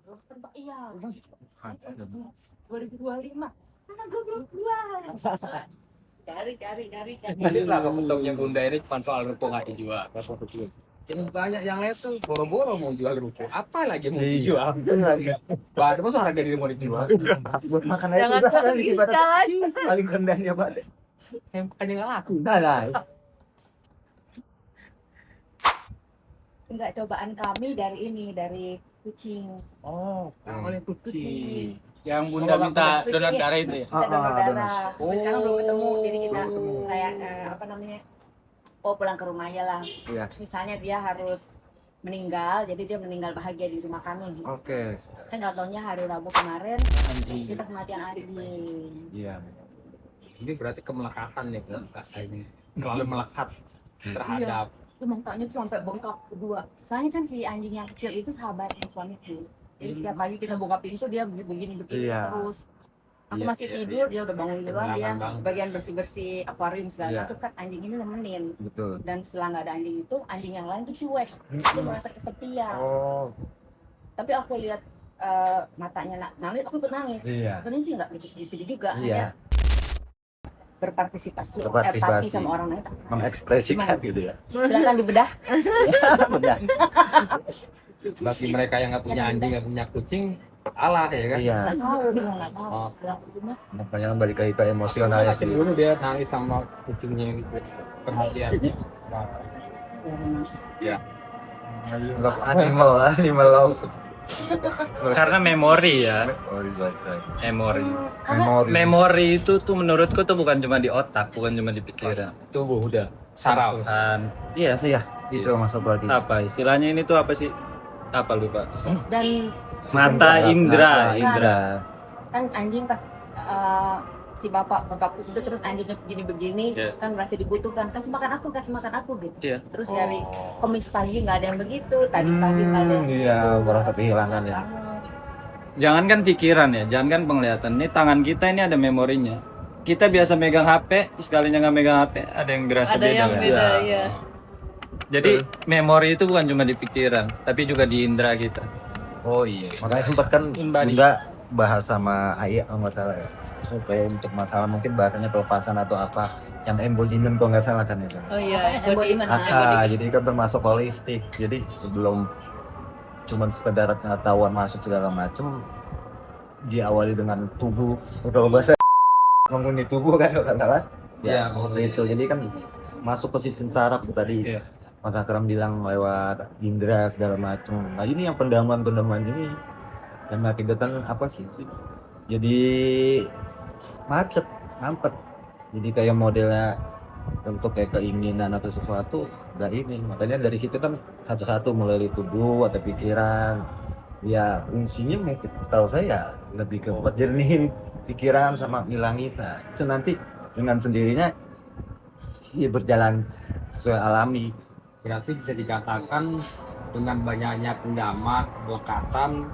Terus tempat iya. 2025. Karena gue belum keluar. Cari. Tadi lah kebetulannya Bunda ini cuma soal ruko nggak dijual. Yang banyak yang lain tuh boro-boro mau jual ruko. Apa lagi mau dijual? Baru masa harga diri mau dijual? Buat makan aja Jangan udah jangan ibarat gitu. paling rendahnya Pak. Yang bukannya nggak laku. Nah. Enggak, cobaan kami dari kucing. Oh, Oleh Kucing. Yang Bunda minta donor darah itu ya? Kita donor darah. donor. Tapi sekarang belum ketemu, jadi kita kayak apa namanya? Oh, pulang ke rumah aja lah. iya. Misalnya dia harus meninggal, jadi dia meninggal bahagia di rumah kami. Oke. Kan nggak taunya hari Rabu kemarin Anjing. kita kematian anjing. Iya. Ini berarti kemelekatan ya rasanya. Terlalu melekat terhadap. Emang taunya tuh sampai bengkak kedua. Soalnya kan si anjing yang kecil itu sahabat suamiku. Jadi setiap pagi kita buka pintu dia begini Iya. terus. Aku Iya, masih iya, tidur, dia udah bangun duluan, dia Bangun. bagian bersih-bersih akuarium segala Iya. macam kan anjing ini nemenin. Betul. Dan setelah nggak ada anjing itu, anjing yang lain tuh cuek. Dia merasa kesepian. Oh, Tapi aku lihat matanya nangis, aku ikut nangis. iya. Sebenarnya sih nggak lucu sedih juga, Iya. hanya berpartisipasi, Berpartisipasi. empati sama orang lain. Mengekspresikan Gimana? gitu ya. Silakan dibedah. Benar. Bagi mereka yang nggak punya anjing, nggak punya kucing, salah ya kan? Iya. Nggak tahu, nggak tahu. Oh. Cuma Makanya balik lagi ke emosional ya Lagi sih. dulu dia nangis sama kucingnya yang perhatiannya. Love animal love. Karena memori ya. Oh, iya. Memori. Memori. Memori itu tuh menurutku tuh bukan cuma di otak, bukan cuma di pikiran. Tubuh udah saraf. Iya. Iya, itu masuk lagi. Apa istilahnya ini tuh apa sih? Apa lupa? dan Mata indra, indra. kan anjing pas si bapakku itu terus anjingnya begini-begini Iya. kan merasa dibutuhkan, kasih makan aku gitu. Iya. Terus dari Kamis pagi nggak ada yang begitu, tadi pagi nggak ada yang Iya, begitu. merasa kehilangan ya. Jangankan pikiran ya, jangankan penglihatan. Ini tangan kita ini ada memorinya. Kita biasa megang HP, sekalinya nggak megang HP, ada yang berasa Ada beda. yang kan? beda ya. Jadi memori itu bukan cuma di pikiran, tapi juga di indera kita. Oh iya. Makanya sempat kan Embody. Bunda bahas sama Ayah kalau nggak salah ya. Supaya untuk masalah mungkin bahasanya pelepasan atau apa yang embodiment kalau nggak salah kan itu. Oh iya, embodiment. Jadi kan termasuk holistik. Jadi sebelum cuman sekedar pengetahuan masuk segala macam diawali dengan tubuh. Kalau bahasa menghuni tubuh kan kalau nggak salah. Iya, seperti itu. Jadi kan masuk ke sistem saraf tadi. Iya. Mas Akram bilang lewat indera segala macam. Nah ini yang pendaman ini yang mengakibatkan apa sih? Jadi macet, mampet. Jadi kayak modelnya untuk kayak keinginan atau sesuatu nggak ini. Makanya dari situ kan satu-satu melalui tubuh atau pikiran. Ya fungsinya mungkin tahu saya lebih ke buat jernihin pikiran sama ngilangin. Nah, itu nanti dengan sendirinya ya berjalan sesuai alami. Berarti bisa dikatakan dengan banyaknya pendamat, pelekatan,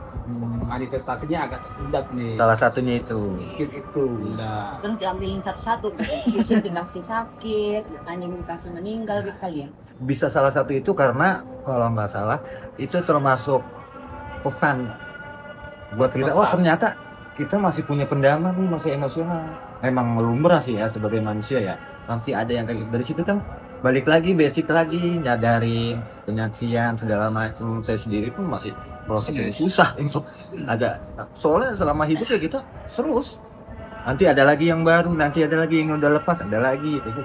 manifestasinya agak tersendat nih. Salah satunya itu. Mungkin itu. Nah, Terus diambilin satu-satu, kucing dikasih sakit, anjing dikasih meninggal gitu kali ya. Bisa salah satu itu karena kalau nggak salah itu termasuk pesan buat kita. Pesan. Oh ternyata kita masih punya pendama nih, masih emosional. Emang lumrah sih ya sebagai manusia ya. Pasti ada yang kayak gitu. Dari situ kan balik lagi basic lagi nyadarin penyaksian segala macam. Saya sendiri pun masih proses yang susah untuk agak, soalnya selama hidup ya kita terus nanti ada lagi yang baru, nanti ada lagi yang udah lepas, ada lagi gitu.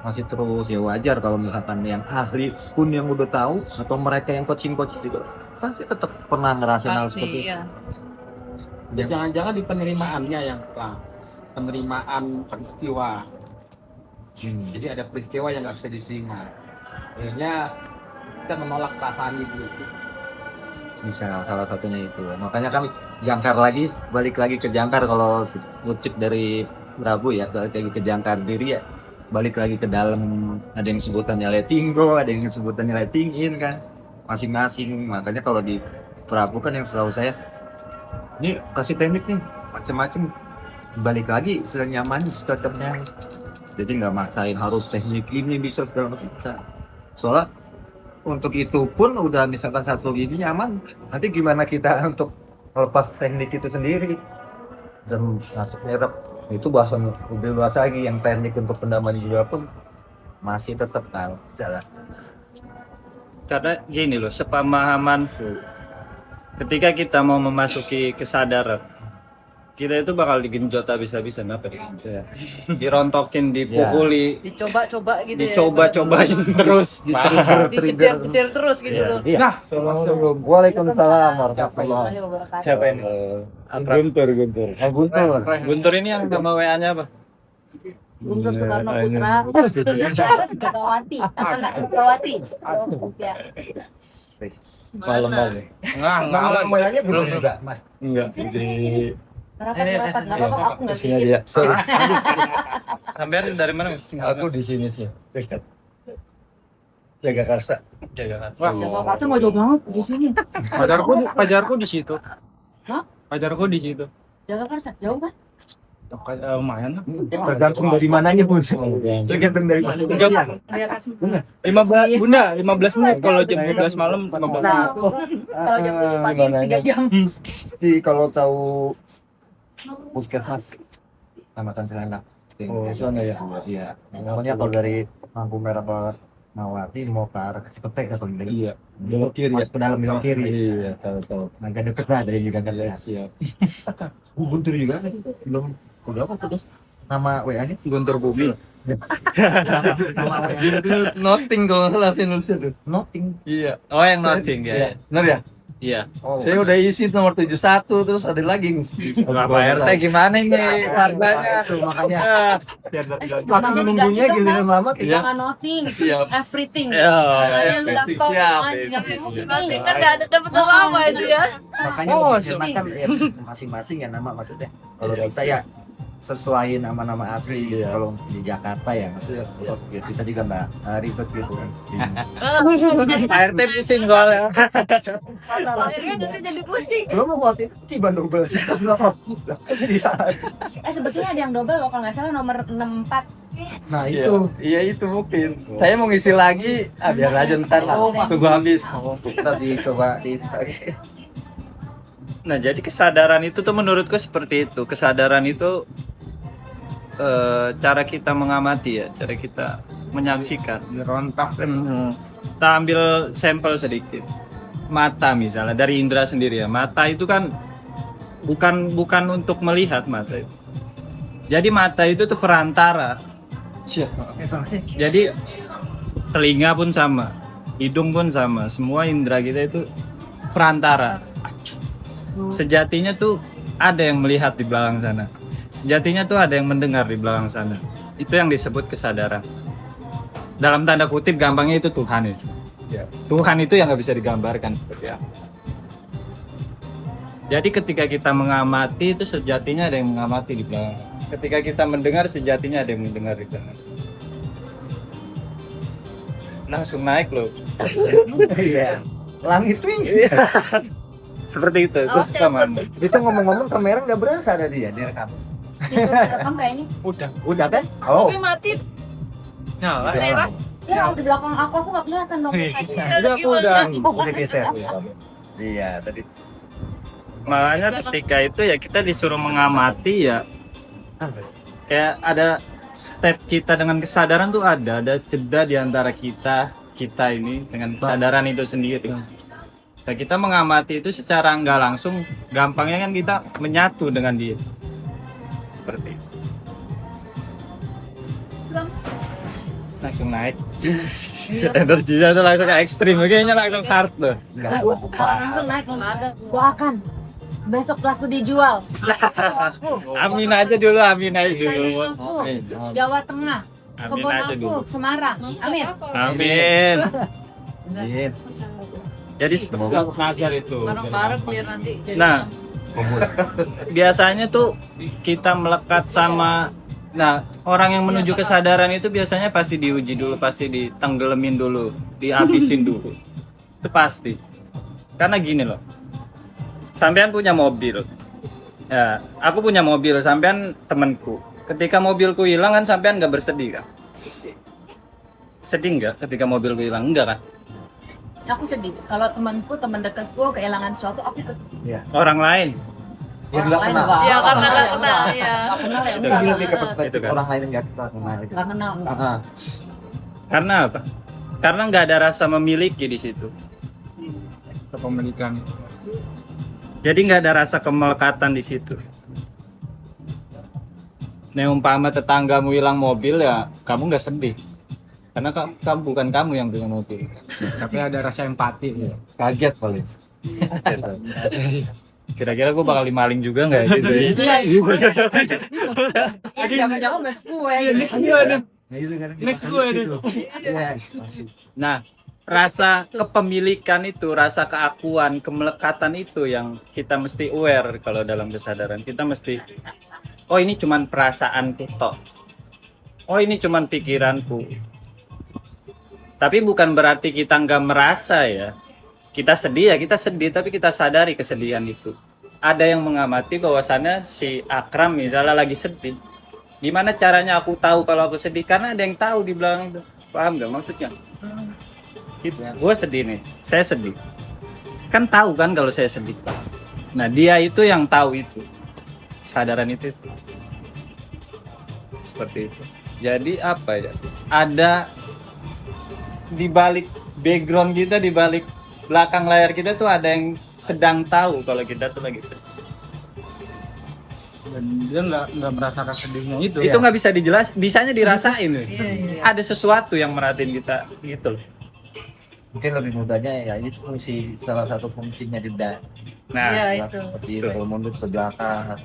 Masih terus ya wajar kalau misalkan yang ahli pun yang udah tahu atau mereka yang coaching juga pasti tetap pernah ngerasain hal seperti itu. ya jangan-jangan di penerimaannya yang kurang. Penerimaan peristiwa. Jadi ada peristiwa yang nggak bisa diterima. Akhirnya kita menolak perasaan itu. Bisa salah satunya itu. Makanya kan jangkar lagi, balik lagi ke jangkar kalau ngutip dari Prabu ya, balik lagi ke jangkar diri ya, balik lagi ke dalam. Ada yang sebutannya letting go, ada yang sebutannya letting in kan, masing-masing. Makanya kalau di Prabu kan yang selalu saya, ini kasih teknik nih, macam-macam, balik lagi senyaman, secocoknya. Jadi nggak maksain harus teknik ini bisa segala macam. Soalnya untuk itu pun udah misalkan satu gigi nyaman, nanti gimana kita untuk melepas teknik itu sendiri dan masuk merek itu bahasan lebih luas lagi. Yang teknik untuk pendaman juga pun masih tetap jalan. Karena gini loh, sepemahamanku, ketika kita mau memasuki kesadaran, kita itu bakal digenjot habis-habisan, apa digenjot? Dirontokin, dipukuli, Dicoba-coba gitu ya. dicoba-cobain terus. Dikejar-kejar terus gitu loh. Iya. Nah, Waalaikumsalam warahmatullahi Wabarakatuh. siapa ini? Guntur. Guntur. Guntur ini yang nama WA-nya apa? Guntur Soekarno Putra. Ketawati. Ketawati. Ya. Malam kali. Enggak. Moyangnya belum juga, Mas. Enggak. Sini. Rapat. Enggak apa-apa, aku enggak Sini gigit. aja. Sampean dari mana? Aku di sini sih. Dekat. Jaga Karsa. Jakarta. Jakarta Pasar mau jauh banget di sini. Pacarku di situ. Hah? Pacarku di situ. Jakarta Pasar jauh kan? Lumayan lah. Tergantung dari mananya, Bun. Tergantung dari mana. 15 Bunda, 15 menit kalau jam 12 malam 15 menit. Nah, kalau jam 7 pagi 3 jam. Jadi kalau tahu puskesmas Kecamatan Cilandak. Itu ya. Iya. Pokoknya kalau dari Lampu Merah ke Mawati mau ke arah ke Cipete atau dari iya. Belok kiri ya, ke dalam belok kiri. Iya, tahu. Agak deket lah dari juga kan. Siap. Guntur juga kan? Belum. Udah apa terus? Nama WA-nya Guntur Bumi. nama WA-nya Nothing kalau nggak salah sih nulisnya tuh. Nothing. Iya. Oh, yang nothing ya. Benar ya? Iya. Oh. Saya udah isi nomor 71 terus ada lagi mesti. Pak RT gimana ini harganya? Tuh, makanya biar Makanya nunggunya diganti dong, giliran Mas. lama Jangan nothing. Siap. Everything. Ya, Makanya lu everything. daftar Siap. Nanti kan enggak ada dapat apa-apa itu ya. makanya makan ya, masing-masing ya nama maksudnya. Kalau bisa ya sesuai nama-nama asli kalau di Jakarta ya maksudnya terus biar kita juga nggak ribet gitu kan. Pak RT pusing soalnya. Akhirnya nanti jadi pusing. Belum mau waktu itu tiba double. Jadi salah. Sebetulnya ada yang double loh kalau nggak salah nomor 64. Nah Iya. itu Iya itu mungkin. Saya mau ngisi lagi, biar aja ntar lah. Tunggu habis. kita dicoba di Nah, jadi kesadaran itu tuh menurutku seperti itu. Kesadaran itu cara kita mengamati ya, cara kita menyaksikan. Rontak. Kita ambil sampel sedikit. Mata misalnya dari indera sendiri ya. Mata itu kan bukan untuk melihat mata itu. Jadi mata itu tuh perantara. Jadi telinga pun sama, hidung pun sama, semua indera kita itu perantara. Sejatinya tuh ada yang melihat di belakang sana. Sejatinya tuh ada yang mendengar di belakang sana. Itu yang disebut kesadaran. Dalam tanda kutip gampangnya itu Tuhan itu. Ya. Tuhan itu yang nggak bisa digambarkan seperti apa. Jadi ketika kita mengamati itu sejatinya ada yang mengamati di belakang. Ketika kita mendengar sejatinya ada yang mendengar di belakang. Langsung naik loh. Iya. Langit ini. Seperti itu. Gue suka banget. Kita ngomong-ngomong kamera nggak berasa ada dia direkam. Rekam kayaknya. Udah kan? Oh. Tapi mati. Nyala. Merah. Ya di belakang aku nggak kelihatan dong. Aku udah. Udah geser. Iya tadi. Makanya ketika itu ya kita disuruh mengamati ya. Kayak ada step kita dengan kesadaran tuh ada jeda di antara kita ini dengan kesadaran itu sendiri. Nah, kita mengamati itu secara nggak langsung, gampangnya kan kita menyatu dengan dia. Seperti itu. Langsung naik. Energinya tuh langsung ke ekstrim, kayaknya langsung hard tuh. Langsung naik gua akan besok laku dijual. Amin aja dulu, amin aja dulu. Jawa Tengah, Amin Kebon aja aku, dulu. Semarang. Amin. Amin. Iya. Jadi Ngajar itu. Bareng-bareng biar nanti jadi. nah, biasanya tuh kita melekat sama orang yang menuju kesadaran itu biasanya pasti diuji dulu, pasti ditenggelamin dulu, dihabisin dulu. Itu pasti. Karena gini loh. Sampean punya mobil. Ya, aku punya mobil, sampean temanku. Ketika mobilku hilang kan sampean nggak bersedih kan? Sedih nggak ketika mobilku hilang? Enggak kan? Aku sedih kalau teman dekatku kehilangan sesuatu, aku ikut. Orang lain. Ya nggak lain kenal. enggak. Ya, karena Orang nggak lain kenal, enggak. ya. Nggak kenal ya Itu enggak. lebih ke Nggak perspektif Itu kan. orang lain yang nggak kita kenal itu. kenal. Enggak. Ah, Karena apa? Karena nggak ada rasa memiliki di situ. Kepemilikan. Jadi nggak ada rasa kemelekatan di situ. Nih umpama tetanggamu hilang mobil ya, kamu nggak sedih. Karena kamu bukan kamu yang punya mobil. Tapi ada rasa empati ya. kaget paling. Kira-kira gue bakal dimaling juga nggak gitu? Iya. Jangan-jangan mas gue. Nah, itu kan Next gue deh. Iya. Nah, rasa kepemilikan itu, rasa keakuan, kemelekatan itu yang kita mesti aware kalau dalam kesadaran. Kita mesti, oh ini cuman perasaanku tok. Oh ini cuman pikiranku. Tapi bukan berarti kita nggak merasa ya. Kita sedih ya kita sedih, tapi kita sadari kesedihan itu. Ada yang mengamati bahwasannya si Akram misalnya lagi sedih. Gimana caranya aku tahu kalau aku sedih? Karena ada yang tahu di belakang itu. Paham nggak maksudnya? Gitu. Gue sedih nih, saya sedih. Kan tahu kan kalau saya sedih. Nah dia itu yang tahu itu. Kesadaran itu. Seperti itu. Jadi apa ya? Ada di balik background kita, di balik belakang layar kita tuh ada yang sedang tahu kalau kita tuh lagi sedih. Dan dia nggak merasakan sedihnya itu. Itu nggak bisa dijelas, bisanya dirasain. Iya. Ada sesuatu yang merhatiin kita gitu loh. Mungkin lebih mudahnya ya ini tuh fungsi salah satu fungsinya jeda. Nah, Iya, Ya, itu. seperti itu kalau mundur ke belakang.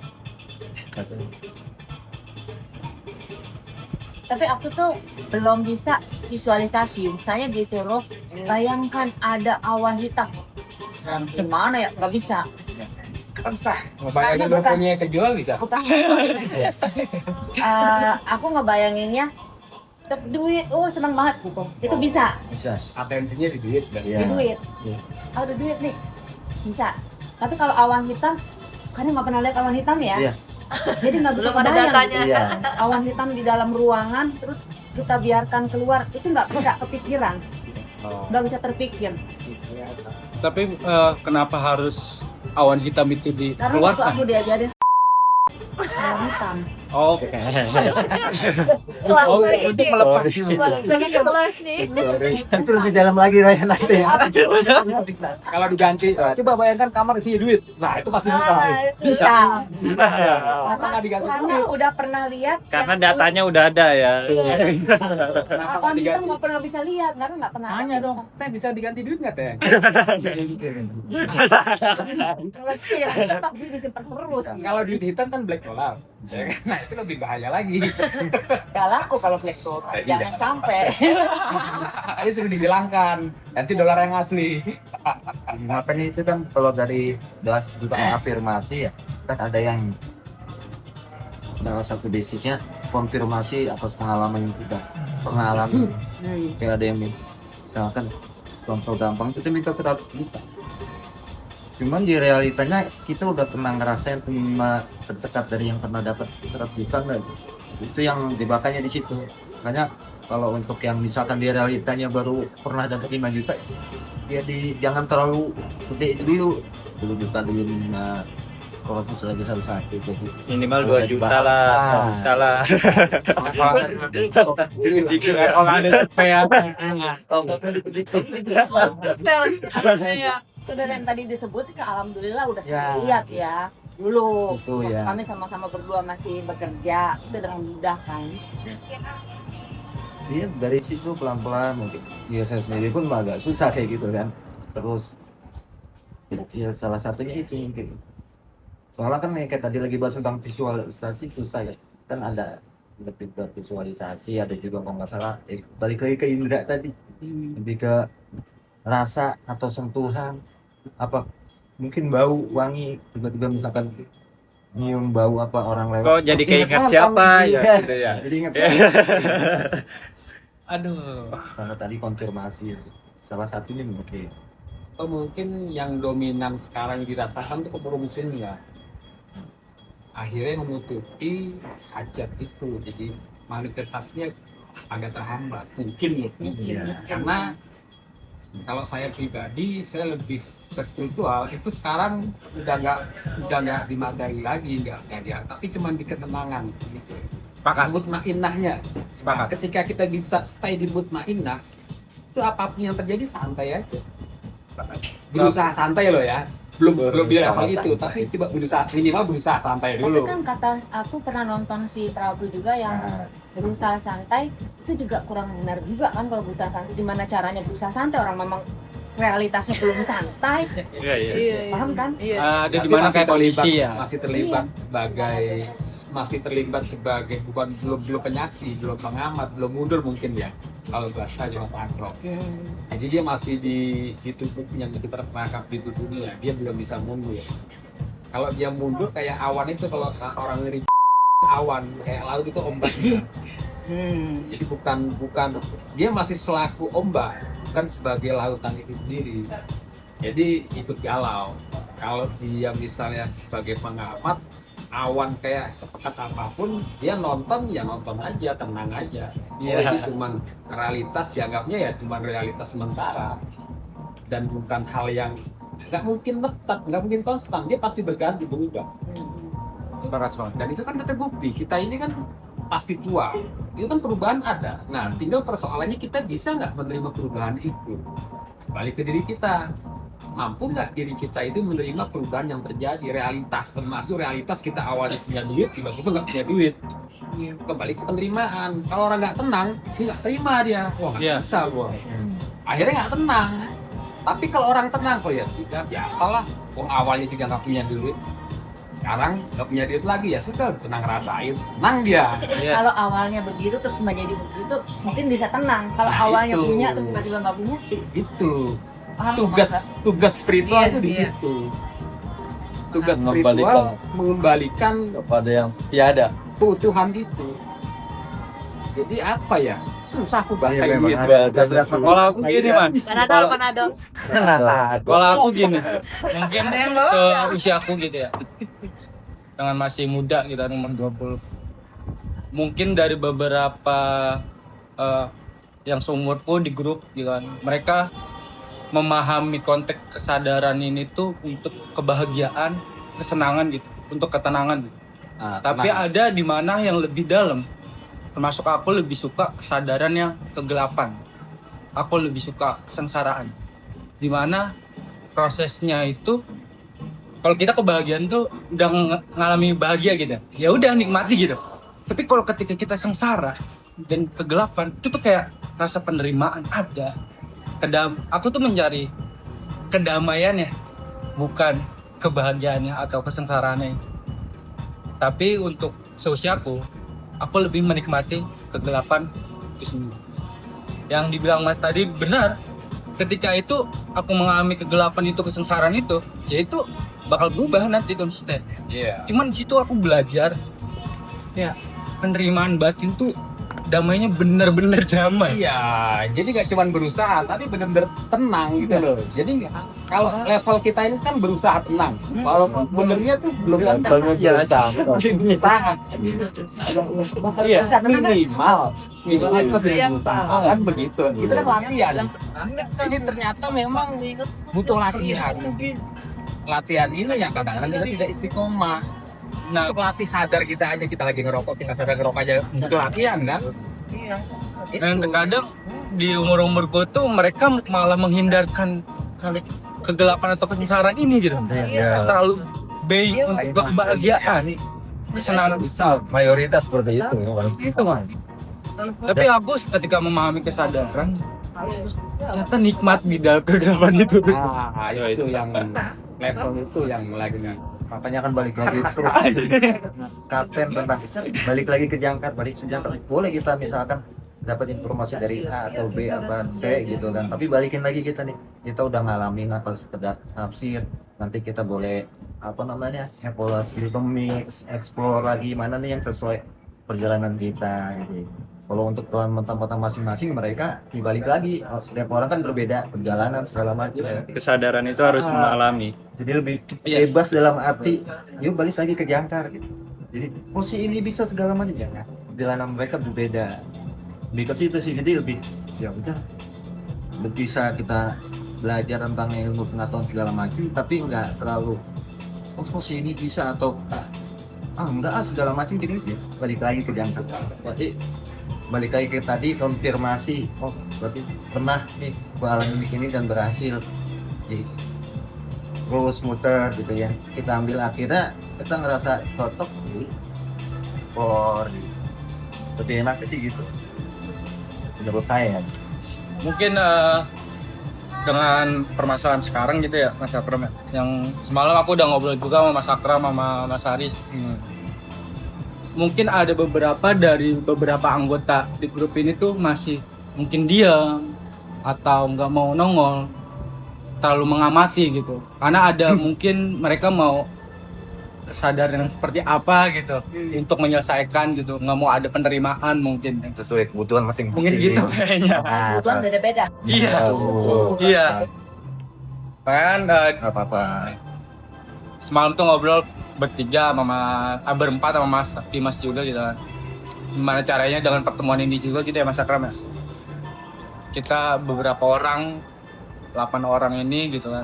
Tapi aku tuh belum bisa visualisasi. Saya disuruh bayangkan ada awan hitam. Gimana ya? Nggak bisa. Nggak bisa. Ngebayangin Karena lo bukan- punya kejual bisa. Bukan. Aku ngebayanginnya dapet duit. Oh seneng banget gitu. Itu bisa. Bisa. Atensinya di duit kan. Iya. Di duit. Iya. Oh, ada duit nih. Bisa. Tapi kalau awan hitam, karena nggak pernah lihat awan hitam ya. Iya. Jadi nggak bisa Belum ada kebayang. datanya. Iya. Awan hitam di dalam ruangan, terus kita biarkan keluar, itu nggak kepikiran, nggak bisa terpikir. Tapi kenapa harus awan hitam itu Karena waktu dikeluarkan? aku diajarin awan hitam. oh, Kelas lagi. Untuk melepas Lagi ke kelas nih. Itu lebih dalam lagi Ryan nanti ya. kalau diganti. Coba bayangkan kamar isinya duit. Nah itu pasti bisa. Bisa. Kenapa nggak diganti? Karena udah pernah lihat. karena yang datanya udah ada ya. Kenapa awan nggak hitam diganti? nggak pernah bisa lihat, karena nggak pernah. Tanya dong, teh bisa diganti duit nggak teh? Kalau itu ya tetap dia disimpan terus. Kalau duit hitam kan black dollar. Ya kan? Nah itu lebih bahaya lagi. Gak laku kalau black dollar. Jangan sampai. Ini sudah dihilangkan. Nanti dolar yang asli. Makanya itu kan kalau dari bahas tentang afirmasi ya kan ada yang salah satu basisnya konfirmasi atas pengalaman kita pengalaman kayak ada yang misalkan contoh gampang kita minta 100 juta cuman di realitanya kita udah pernah ngerasain terima terdekat dari yang pernah dapat 100 juta nggak itu yang jebakannya di situ makanya kalau untuk yang misalkan di realitanya baru pernah dapat 5 juta ya jangan terlalu gede dulu 10 juta dulu proses lagi satu-satu gitu. Minimal 2 juta lah. Salah. Itu dari yang tadi disebut, alhamdulillah udah Ya. saya lihat ya. Dulu Itu ya. kami sama-sama berdua masih bekerja, itu dengan mudah kan. Iya dari situ pelan-pelan mungkin dia saya sendiri pun agak susah kayak gitu kan terus ya salah satunya itu mungkin soalnya kan kayak tadi lagi bahas tentang visualisasi susah ya kan ada lebih ke visualisasi ada juga kalau nggak salah balik lagi ke indera tadi lebih ke rasa atau sentuhan apa mungkin bau wangi tiba-tiba misalkan nyium bau apa orang lewat Kok jadi keinget mantan, siapa iya. ya gitu ya. Jadi ingat siapa. Aduh. Sama tadi konfirmasi salah satunya mungkin Atau mungkin yang dominan sekarang dirasakan itu keberumusinnya. Akhirnya menutupi hajat itu. Jadi manifestasinya agak terhambat. Mungkin ya. Mungkin. Karena Kalau saya pribadi, saya lebih ke spiritual. Itu sekarang udah nggak dimadai lagi, nggak dia, tapi cuma di ketenangan. Gitu. Sepakat. Mutmainnahnya. Sepakat. Ketika kita bisa stay di mutmainnah, itu apapun yang terjadi santai aja. Berusaha santai loh ya. Belum di level itu, tapi coba minimal berusaha santai Tapi dulu. kan kata aku pernah nonton si Prabu juga yang berusaha santai itu juga kurang benar juga kan kalau berusaha santai. Gimana caranya berusaha santai orang memang realitasnya belum santai, Iya, iya. paham kan? Iya. Ada di Tapi mana masih kayak kondisi terlibat- ya. masih terlibat sebagai bukan belum penyaksi, belum pengamat, belum mundur mungkin ya. Kalau bahasa Jawa Tangkrok. Jadi dia masih di tubuh yang kita terperangkap di tubuhnya, dia belum bisa mundur. Kalau dia mundur kayak awan itu, kalau orang ngeri awan kayak laut itu ombak. Jadi bukan dia masih selaku ombak, bukan sebagai lautan itu sendiri. Jadi ikut galau. Kalau dia misalnya sebagai pengamat, awan kayak sepekat apapun, dia nonton ya nonton aja, tenang aja. Jadi cuman realitas dianggapnya ya cuman realitas sementara, dan bukan hal yang nggak mungkin tetap, nggak mungkin konstan. Dia pasti berganti, berubah. Dan itu kan terbukti. Kita ini kan pasti tua. Itu kan perubahan ada. Nah, tinggal persoalannya kita bisa nggak menerima perubahan itu. Balik ke diri kita. Mampu nggak diri kita itu menerima perubahan yang terjadi, realitas, termasuk realitas kita awalnya punya duit, tiba-tiba nggak punya duit. Kembali ke penerimaan. Kalau orang nggak tenang, pasti nggak terima dia. Wah, nggak Iya. bisa gua. Akhirnya nggak tenang. Tapi kalau orang tenang, kok ya tidak, biasalah. Wong awalnya juga nggak punya duit, sekarang nggak punya duit lagi, ya sudah, tenang, rasain, tenang dia. Iya. Kalau awalnya begitu terus menjadi begitu mungkin bisa tenang. Kalau Nah, awalnya itu. punya terus tiba-tiba nggak punya, Itu paham tugas spiritual Iya, itu di iya. situ. Tugas Mengembalikan. spiritual mengembalikan Kepada yang tiada. keutuhan itu. Jadi apa ya? Susah aku bahasa Iya, memang ini. ada Kalau aku gini, Man. Panadol, Panadol. Kalau aku gini, mungkin seusia aku gitu ya. Dengan masih muda kita umur 20. Mungkin dari beberapa yang seumurku di grup gitu kan. Mereka memahami konteks kesadaran ini tuh untuk kebahagiaan, kesenangan gitu, untuk ketenangan gitu. Tapi ada di mana yang lebih dalam. Termasuk aku lebih suka kesadaran yang kegelapan. Aku lebih suka kesengsaraan. Di mana prosesnya itu, kalau kita kebahagiaan tuh udah ngalami bahagia gitu, ya udah nikmati gitu. Tapi kalau ketika kita sengsara dan kegelapan, itu tuh kayak rasa penerimaan ada. Aku tuh mencari kedamaiannya, bukan kebahagiaannya atau kesengsaraannya. Tapi untuk seusiaku, aku lebih menikmati kegelapan itu sendiri. Yang dibilang Mas tadi benar. Ketika itu aku mengalami kegelapan itu, kesengsaraan itu, ya itu bakal berubah nanti konsisten. Iya. Cuman di situ aku belajar ya penerimaan batin tuh damainya bener-bener damai. Iya, jadi nggak cuma berusaha, tapi benar-benar tenang gitu loh. Jadi kalau level kita ini kan berusaha tenang, kalau benernya tuh belum tenang. Levelnya berusaha. Masih berusaha. Iya, minimal itu kan begitu. Itu kan latihan. Ini ternyata memang butuh latihan. Latihan ini yang kadang-kadang kita tidak istiqomah. Nah, Untuk latih sadar kita aja, kita lagi ngerokok, kita sadar ngerokok aja butuh latihan kan? Iya. dan terkadang di umur-umurku tuh mereka malah menghindarkan kegelapan atau kesengsaraan ini gitu. Terlalu baik untuk kebahagiaan, kesenangan. Mayoritas seperti itu. Itu Mas. Tapi aku ketika memahami kesadaran, ternyata nikmat di dalam kegelapan itu. Ah, itu yang level itu yang lagi Makanya akan balik lagi terus Mas Kapten tentang balik lagi ke jangkar, boleh kita misalkan dapat informasi dari A atau B apa C gitu kan, tapi balikin lagi kita nih, kita udah ngalamin apa sekedar tafsir, nanti kita boleh apa namanya evaluasi itu, mix, explore lagi mana nih yang sesuai perjalanan kita gitu. Kalau untuk teman-teman masing-masing mereka dibalik lagi, setiap orang kan berbeda perjalanan segala macam. Kesadaran itu harus mengalami. Jadi lebih bebas dalam arti, yuk balik lagi ke jangkar gitu. Jadi posisi ini bisa segala macam ya. Perjalanan mereka berbeda. Lebih ke situ sih, jadi lebih siap udah bisa kita belajar tentang ilmu pengetahuan segala macam, tapi nggak terlalu oh si ini bisa atau enggak segala macam jadi ya balik lagi ke yang berarti balik lagi ke tadi konfirmasi oh berarti pernah nih gua alami ini dan berhasil jadi terus muter gitu ya kita ambil akhirnya kita ngerasa cocok di ekspor gitu. Lebih enak sih gitu menurut saya. Mungkin dengan permasalahan sekarang gitu ya Mas Akram ya. Yang semalam aku udah ngobrol juga sama Mas Akram sama Mas Haris. Mungkin ada beberapa anggota di grup ini tuh masih mungkin diam atau nggak mau nongol, terlalu mengamati gitu. Karena ada mungkin mereka mau kesadaran yang seperti apa gitu untuk menyelesaikan gitu, nggak mau ada penerimaan mungkin Sesuai kebutuhan masing-masing. mungkin gitu kayaknya. Kebutuhan beda-beda. Iya. Iya. Kan Apa-apa. semalam tuh ngobrol bertiga berempat sama Mas Dimas juga gitu kan. Gimana caranya dengan pertemuan ini juga gitu ya Mas Akram ya. Kita beberapa orang 8 orang ini gitu kan.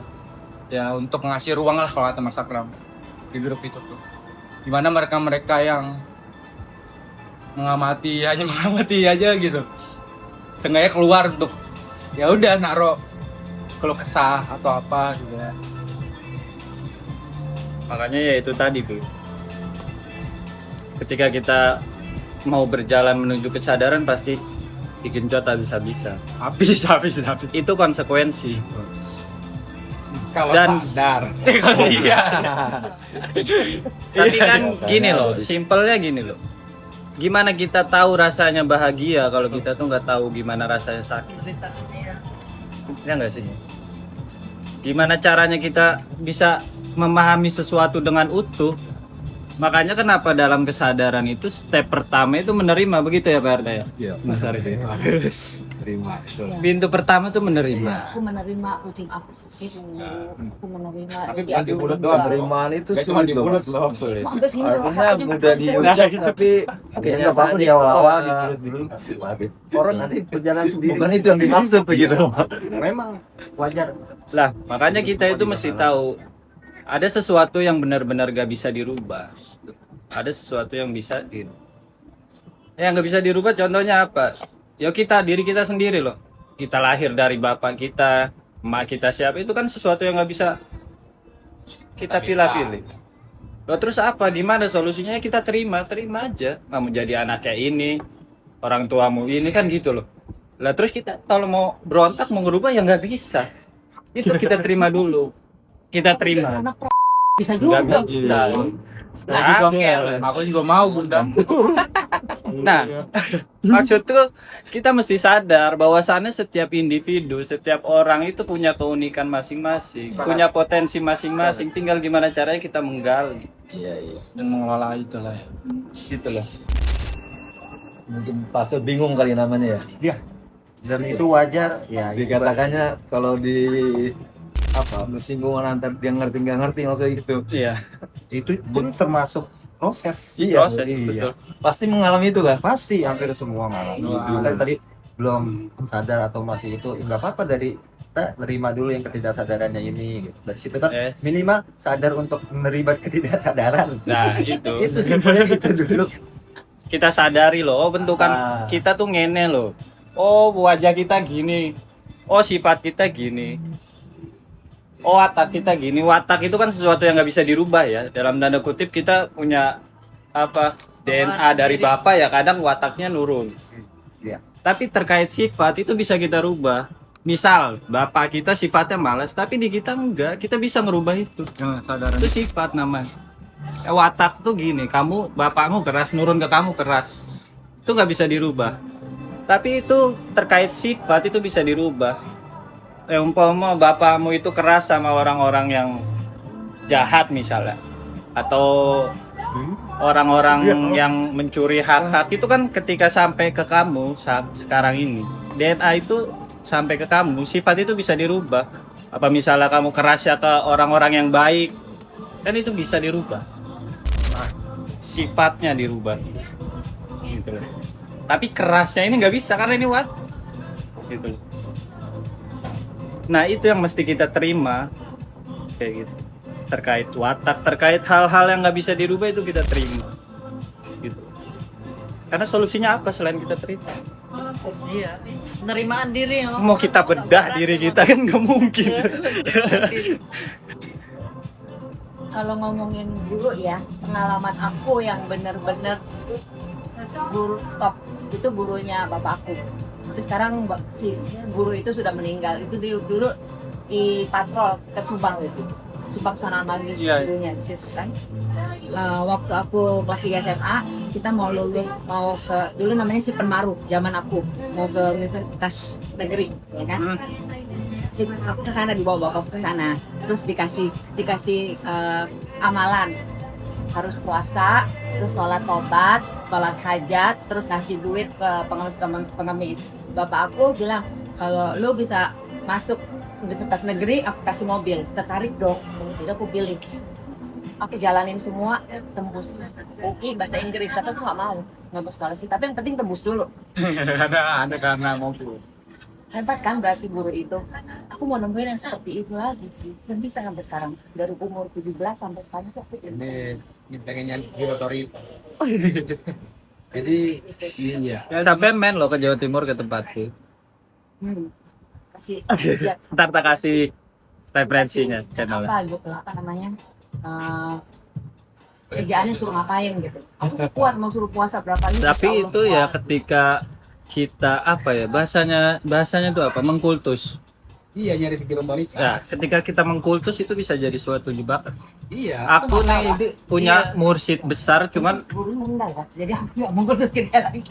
Ya untuk ngasih ruang lah kalau kata Mas Akram di grup itu tuh. Gimana mereka yang mengamati aja gitu. Seenggaknya keluar untuk ya udah naruh keluh kesah atau apa gitu ya. Makanya ya itu tadi tuh. Ketika kita mau berjalan menuju kesadaran pasti digenjot habis-habisan. Habis. Itu konsekuensi. Kalau Dan- sadar. Iya. Tapi kan gini loh, simpelnya gini loh. Gimana kita tahu rasanya bahagia kalau kita tuh nggak tahu gimana rasanya sakit? Ya nggak sih? Gimana caranya kita bisa memahami sesuatu dengan utuh? Makanya kenapa dalam kesadaran itu step pertama itu menerima, begitu ya Pak RT ya? Iya. Mas Arif ya? Terima. Pintu pertama tuh menerima. Aku menerima kucing aku sakit, aku menerima. Tapi dia cuma di mulut juga. doang. Penerimaan itu Gak cuma sulit di loh. mulut loh, sulit. Sampai sini Harusnya rasanya mudah diucap tapi Kayaknya nggak apa-apa di awal-awal dulu. Orang nanti berjalan sendiri. Bukan itu yang dimaksud tuh gitu. Memang wajar. Lah, makanya kita itu mesti tahu ada sesuatu yang benar-benar gak bisa dirubah. Ada sesuatu yang bisa yang nggak bisa dirubah. Contohnya apa? Ya diri kita sendiri loh. Kita lahir dari bapak kita, emak kita siapa, itu kan sesuatu yang nggak bisa kita pilih-pilih. Loh, terus apa? Gimana solusinya? Kita terima aja. Kamu jadi anak kayak ini, orang tuamu ini kan gitu loh. Lah terus kita kalau mau berontak mau ngerubah ya nggak bisa. Itu kita terima dulu. Kita terima. anak bisa juga. Nggak bisa. Aku juga mau Bunda. Nah, maksud tuh kita mesti sadar bahwasannya setiap individu, setiap orang itu punya keunikan masing-masing, punya potensi masing-masing. Tinggal gimana caranya kita menggali. Dan mengelola itu lah. Gitu loh. mungkin fase bingung kali namanya ya. Iya. Dan itu wajar. Ya, Dikatakannya kalau di apa bersinggungan antar dia ngerti nggak ngerti maksudnya gitu. Iya. itu pun termasuk proses. Iya, Proses, betul. Pasti mengalami itu kan. Pasti hampir semua ngalami. Kita tadi belum sadar atau masih itu nggak apa-apa dari kita terima dulu yang ketidaksadarannya ini. Gitu. Dari situ kan minimal sadar untuk menerima ketidaksadaran. Nah, itu. Itu simpelnya gitu dulu. Kita sadari loh, oh bentukan kita tuh ngene loh. Oh, wajah kita gini. Oh, sifat kita gini. Oh, watak kita gini. Watak itu kan sesuatu yang nggak bisa dirubah ya. Dalam tanda kutip kita punya apa DNA dari bapak ya, kadang wataknya nurun. Iya. Tapi terkait sifat itu bisa kita rubah. Misal bapak kita sifatnya malas, tapi di kita enggak. Kita bisa ngerubah itu. Sadaran. Itu sifat namanya. Watak tuh gini, bapakmu keras, nurun ke kamu keras. Itu nggak bisa dirubah. Tapi itu terkait sifat itu bisa dirubah. Umpama bapakmu itu keras sama orang-orang yang jahat misalnya, atau orang-orang yang mencuri hak-hak, itu kan ketika sampai ke kamu saat sekarang ini, DNA itu sampai ke kamu, sifat itu bisa dirubah. Apa misalnya kamu keras ya ke orang-orang yang baik, kan itu bisa dirubah. Sifatnya dirubah. Gitu loh. Tapi kerasnya ini nggak bisa karena ini gitu loh. Nah itu yang mesti kita terima kayak gitu, terkait watak, terkait hal-hal yang nggak bisa dirubah itu kita terima gitu. Karena solusinya apa selain kita terima? Iya, penerimaan diri. Mau kita bedah diri kita kan nggak mungkin. Kalau ngomongin guru ya, pengalaman aku yang bener-bener guru top itu gurunya bapak aku. Tapi sekarang si guru itu sudah meninggal. Itu dulu di patrol ke Subang itu. Subang sana lagi gurunya di situ kan. Waktu aku kelas 3 SMA, kita mau lulus, mau ke dulu namanya si Penmaru, zaman aku mau ke Universitas Negeri, ya kan? Aku ke sana, dibawa ke sana, terus dikasih amalan, harus puasa, terus sholat tobat, sholat hajat, terus ngasih duit ke pengemis. Bapak aku bilang, kalau lu bisa masuk Universitas Negeri, aku kasih mobil. Tertarik dong, jadi aku pilih. Aku jalanin semua, tembus UI bahasa Inggris, tapi aku nggak mau scholarship, tapi yang penting tembus dulu. ada karena mau tuh. Hebat kan berarti guru itu. Aku mau nemuin yang seperti itu lagi, dan bisa sampai sekarang. Dari umur 17 sampai sekarang tuh aku Ini pengennya guru otorita. Jadi iya. Ya sampai main lo ke Jawa Timur ke tempatku. kasih lihat Ntar tak kasih referensinya channelnya. apa gitu, apa namanya, kerjaannya suruh ngapain gitu. Aku kuat mau suruh puasa berapa kali. Tapi insya Allah itu ya kuat. ketika kita apa ya bahasanya itu apa mengkultus. Iya nyari pikiran balik. Ya, ketika kita mengkultus itu bisa jadi suatu jebakan. Iya. Aku nih punya mursyid besar, cuman guru meninggal kan, jadi aku nggak mau terus dia lagi.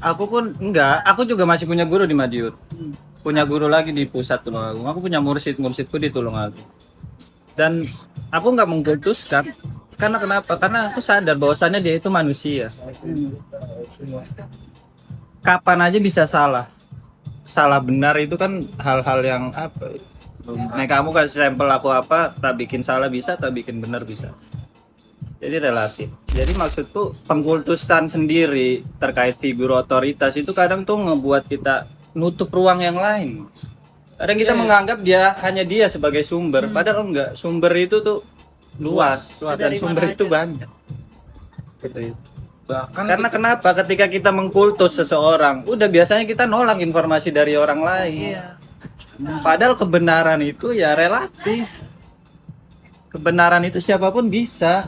aku pun enggak. Aku juga masih punya guru di Madiun. Punya guru lagi di pusat Tulungagung. Aku punya mursyidku di Tulungagung. Dan aku nggak mengkultuskan. Karena kenapa? Karena aku sadar bahwasannya dia itu manusia. Kapan aja bisa salah. Salah benar itu kan hal-hal yang apa? Nek kamu kasih sampel aku apa, tak bikin salah bisa, tak bikin benar bisa. Jadi relatif. Jadi maksudku pengkultusan sendiri terkait figur otoritas itu kadang tuh ngebuat kita nutup ruang yang lain. Kadang kita menganggap hanya dia sebagai sumber, padahal enggak. Sumber itu tuh luas dan Dari sumber mana itu aja. banyak. Gitu. Bahkan Karena kenapa? Ketika kita mengkultus seseorang, udah biasanya kita nolak informasi dari orang lain. Iya. Padahal kebenaran itu ya relatif. Kebenaran itu siapapun bisa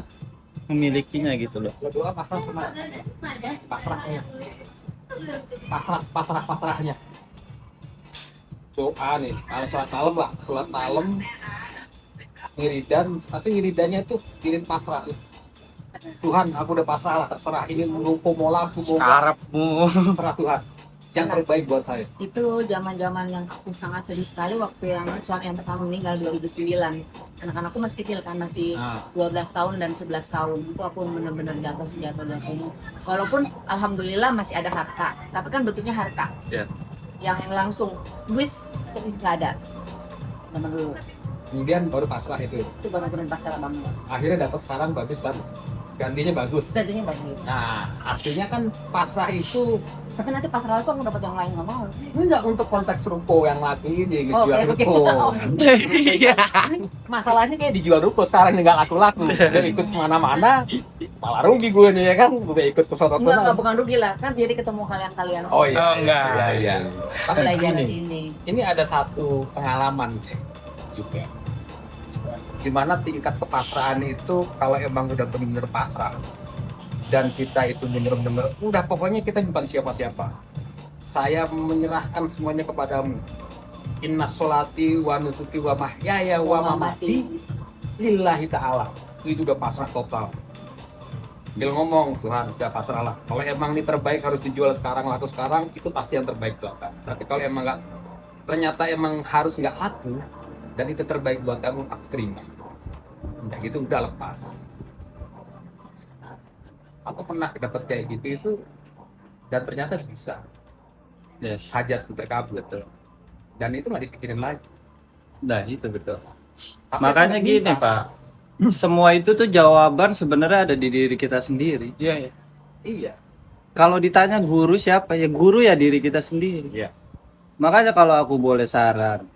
memilikinya gitu loh. berdoa pasrah sama pasrahnya. Pasrahnya. Doa nih, kalau sholat malam lah, sholat malam ngiridan, tapi ngiridannya tuh ngirin pasrah. Tuhan, aku udah pasrah lah, terserah ini mau laku mau Karepmu. terserah Tuhan. Yang terbaik buat saya. Itu zaman-zaman yang aku sangat sedih sekali waktu yang suami yang pertama meninggal 2009. Anak-anakku masih kecil kan, masih Nah, 12 tahun dan 11 tahun. Itu aku benar-benar jatuh. Walaupun alhamdulillah masih ada harta, tapi kan bentuknya harta. Ya. Yang langsung duit nggak ada. Zaman dulu. kemudian baru pasrah itu. Itu benar-benar pasrah banget. Akhirnya dapat sekarang bagus kan, gantinya bagus. Jadinya bagus. Nah, artinya kan pasrah itu Tapi nanti pasrah itu aku dapat yang lain nggak mau. enggak untuk konteks ruko yang lagi ini Oh, dijual kayak begitu. ruko. Iya. Masalahnya kayak dijual ruko sekarang nggak laku-laku. Udah ikut kemana-mana, malah rugi gue nih ya kan, udah ikut ke Enggak, sono-sono. bukan rugi lah. Kan jadi ketemu kalian-kalian. Oh iya, Oh, enggak. iya, iya. Tapi Pelajaran gini, ini. ini ada satu pengalaman juga. Gimana tingkat kepasrahan itu kalau emang udah benar-benar pasrah dan kita itu benar-benar udah pokoknya kita bukan siapa-siapa. Saya menyerahkan semuanya kepadamu. Inna sholati wa nusuki wa mahyaya wa mamati lillahi ta'ala. Itu udah pasrah total. Dia ngomong, Tuhan udah pasrah lah. Kalau emang ini terbaik harus dijual sekarang, laku sekarang, itu pasti yang terbaik buat kamu. Tapi kalau emang nggak, ternyata emang harus nggak laku dan itu terbaik buat kamu, aku terima. Udah gitu udah lepas. Aku pernah dapat kayak gitu itu dan ternyata bisa Yes. hajat terkabul tuh. Dan itu nggak dipikirin lagi. Nah, itu betul. Tapi Makanya aku gini, minta. Pak. Semua itu tuh jawaban sebenarnya ada di diri kita sendiri. Iya, iya. Kalau ditanya guru siapa? Ya guru ya diri kita sendiri. Iya. Makanya kalau aku boleh saran,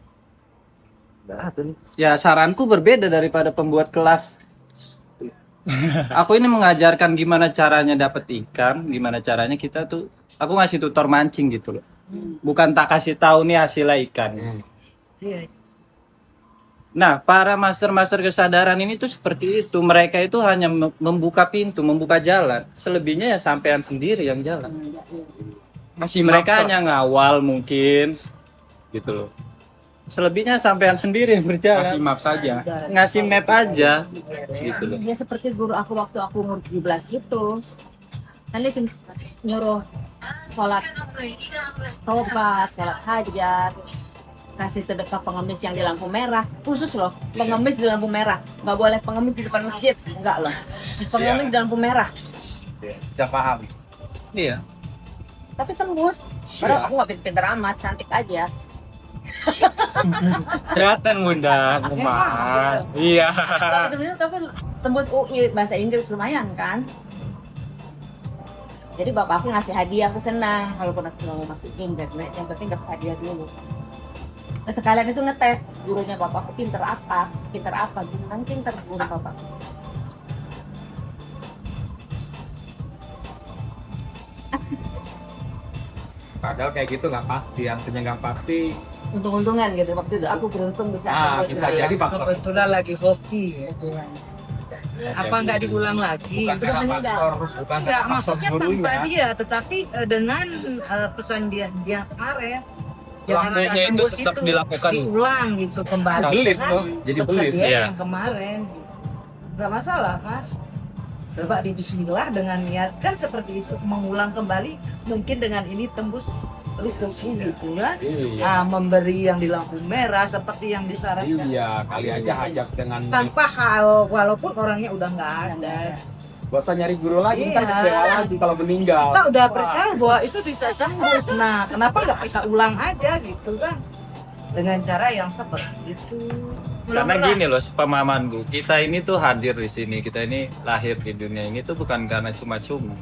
Nah, tuh nih. Ya saranku berbeda daripada pembuat kelas. Aku ini mengajarkan gimana caranya dapat ikan, gimana caranya kita tuh. Aku ngasih tutor mancing gitu loh. Bukan tak kasih tahu nih hasilnya ikan. Iya. Nah, para master-master kesadaran ini tuh seperti itu. Mereka itu hanya membuka pintu, membuka jalan. Selebihnya ya sampean sendiri yang jalan. Masih Mereka maksa. hanya ngawal mungkin, gitu loh. Selebihnya sampean sendiri yang Masih berjalan. map saja. Ngasih map aja, gitu loh. Ya seperti guru aku waktu aku umur 17 itu. Kan dia nyuruh sholat tobat, sholat hajat, kasih sedekah pengemis yang di lampu merah. Khusus loh, pengemis di lampu merah. Nggak boleh pengemis di depan masjid. Enggak loh. Pengemis di lampu merah. Bisa paham. Iya. Tapi tembus. Padahal aku nggak pinter amat, cantik aja. Kelihatan bunda, kumah. Iya. Tapi tembus UI bahasa Inggris lumayan kan. Jadi bapak aku ngasih hadiah, aku senang walaupun aku nggak mau masuk Inggris, yang penting dapat hadiah dulu. Nah, sekalian itu ngetes gurunya bapak aku pinter apa gitu kan, pinter guru bapak. Padahal kayak gitu nggak pasti, artinya nggak pasti. Untung-untungan gitu waktu itu aku beruntung bisa tembus Bisa gitu. jadi faktor. Kebetulan lagi hoki ya. Apa nggak diulang lagi? Bukan karena faktor, bukan Enggak, karena faktor maksudnya tanpa gurunya. dia, tetapi dengan pesan dia kemarin. Jangan Langkahnya itu tembus tetap dilakukan. diulang gitu kembali. Belit dengan loh, jadi pesan belit. dia Iya. yang kemarin. Enggak masalah kan? Coba di bismillah dengan niat kan seperti itu, mengulang kembali mungkin dengan ini tembus rukuku gitu ya. Iya. Memberi yang di lampu merah seperti yang disarankan. Iya, kali aja hajat dengan Tanpa walaupun orangnya udah nggak ada. gak usah nyari guru lagi, Iya. ntar kecewa lagi kalau meninggal. Kita udah percaya bahwa itu bisa tembus. Nah, kenapa nggak kita ulang aja gitu kan? Dengan cara yang seperti itu. Karena gini loh, pemahamanku, kita ini tuh hadir di sini, kita ini lahir di dunia ini tuh bukan karena cuma-cuma,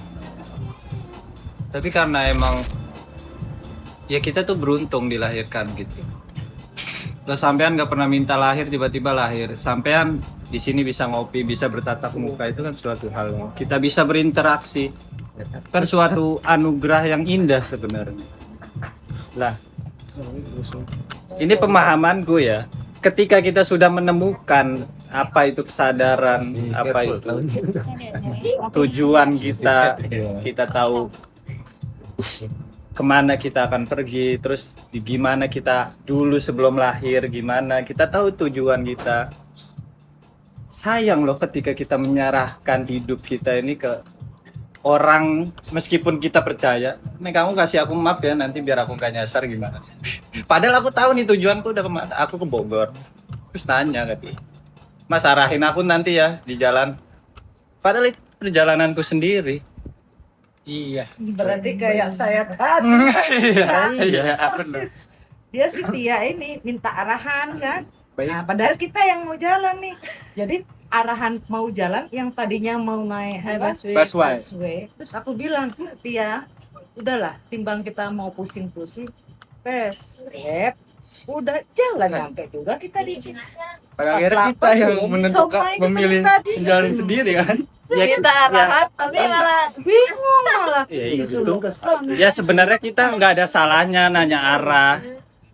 tapi karena emang ya kita tuh beruntung dilahirkan gitu. Terus sampean nggak pernah minta lahir, tiba-tiba lahir. Sampean di sini bisa ngopi, bisa bertatap muka, itu kan suatu hal. Kita bisa berinteraksi, kan suatu anugerah yang indah sebenarnya. Lah, ini pemahamanku ya. Ketika kita sudah menemukan apa itu kesadaran, apa itu tujuan kita tahu kemana kita akan pergi, terus gimana kita dulu sebelum lahir, gimana kita tahu tujuan kita. Sayang loh ketika kita menyerahkan hidup kita ini ke orang, meskipun kita percaya, nih kamu kasih aku map ya, nanti biar aku gak nyasar gimana. Padahal aku tahu nih tujuanku udah kemana, aku ke Bogor. Terus nanya ke dia, Mas arahin aku nanti ya di jalan. Padahal itu perjalananku sendiri. Iya. Berarti kayak saya tadi. Iya, Persis. Dia sih Tia ini minta arahan kan. Nah, padahal kita yang mau jalan nih. Jadi arahan mau jalan yang tadinya mau naik busway. Terus aku bilang, Tia, udahlah, timbang kita mau pusing-pusing, udah jalan nyampe juga kita di sini. Pada akhirnya kita yang menentukan, memilih jalan sendiri kan. Ya, Kita arahan tapi malah Bingung malah. ya, itu. Disuruh ke sana. Ya sebenarnya kita nggak ada salahnya nanya arah,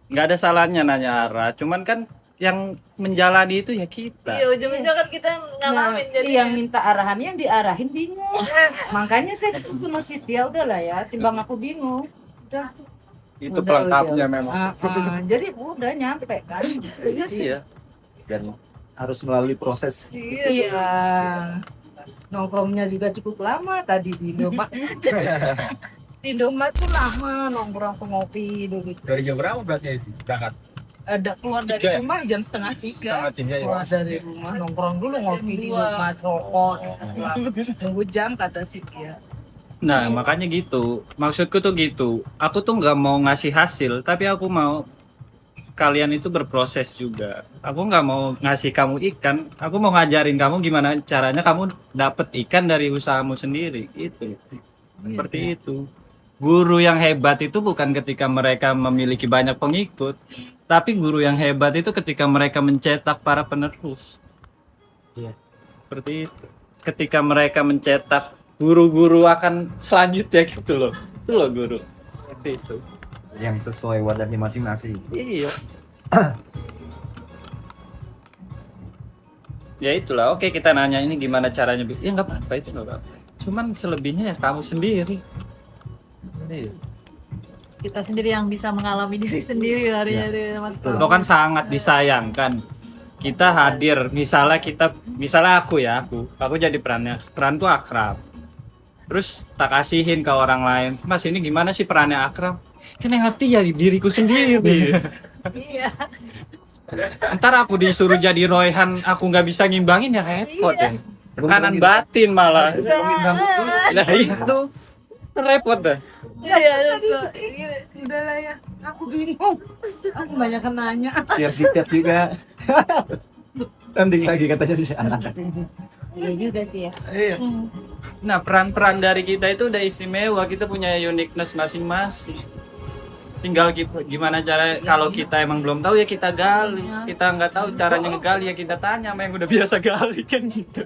nggak ada salahnya nanya arah. Cuman kan yang menjalani itu ya kita. iya ujung-ujungnya kan kita ngalamin jadi yang minta arahan yang diarahin bingung. Makanya saya sama si Tia udahlah ya, timbang aku bingung. Udah. Itu Udah, pelengkapnya udah. memang. Jadi udah nyampe kan. Iya. Dan harus melalui proses. Iya. Nongkrongnya juga cukup lama tadi di Indomaret. Di Indomaret tuh lama nongkrong ngopi dulu. Dari jam berapa berarti berangkat? Ada keluar dari Tiga ya? rumah jam 2:30. 3:30 ya. Keluar dari rumah nongkrong dulu ngopi di Indomaret rokok. Tunggu jam kata si Tia. Nah makanya gitu. Maksudku tuh gitu. Aku tuh nggak mau ngasih hasil, tapi aku mau kalian itu berproses juga. Aku nggak mau ngasih kamu ikan. Aku mau ngajarin kamu gimana caranya kamu dapet ikan dari usahamu sendiri. Itu. Seperti itu. Guru yang hebat itu bukan ketika mereka memiliki banyak pengikut, Tapi guru yang hebat itu ketika mereka mencetak para penerus. Iya. Seperti itu. Ketika mereka mencetak guru-guru akan selanjutnya gitu loh. Itu loh guru. Seperti itu. Yang sesuai wadahnya masing-masing. Iya. Ya itulah. Oke, kita nanya ini gimana caranya. Ya nggak apa-apa, itu nggak apa-apa. Cuman selebihnya ya kamu sendiri. Iya. Kita sendiri yang bisa mengalami diri sendiri harinya Mas Pram. Lo kan sangat disayangkan. Kita hadir, misalnya aku jadi peran tuh akrab. Terus tak kasihin ke orang lain. Mas, ini gimana sih perannya akrab? Kan yang ngerti ya diriku sendiri. Iya. Ntar aku disuruh jadi Royhan, aku nggak bisa ngimbangin ya repot ya. Tekanan batin malah. Nah itu repot dah. Iya, udah lah ya. Aku bingung. Aku banyak nanya. Tiap juga. Tanding lagi katanya si anak. Iya juga sih ya. Iya. Nah, peran-peran dari kita itu udah istimewa, kita punya uniqueness masing-masing. Tinggal gimana cara, kalau kita emang belum tahu ya kita gali. Kita nggak tahu caranya ngegali ya kita tanya sama yang udah biasa gali kan gitu.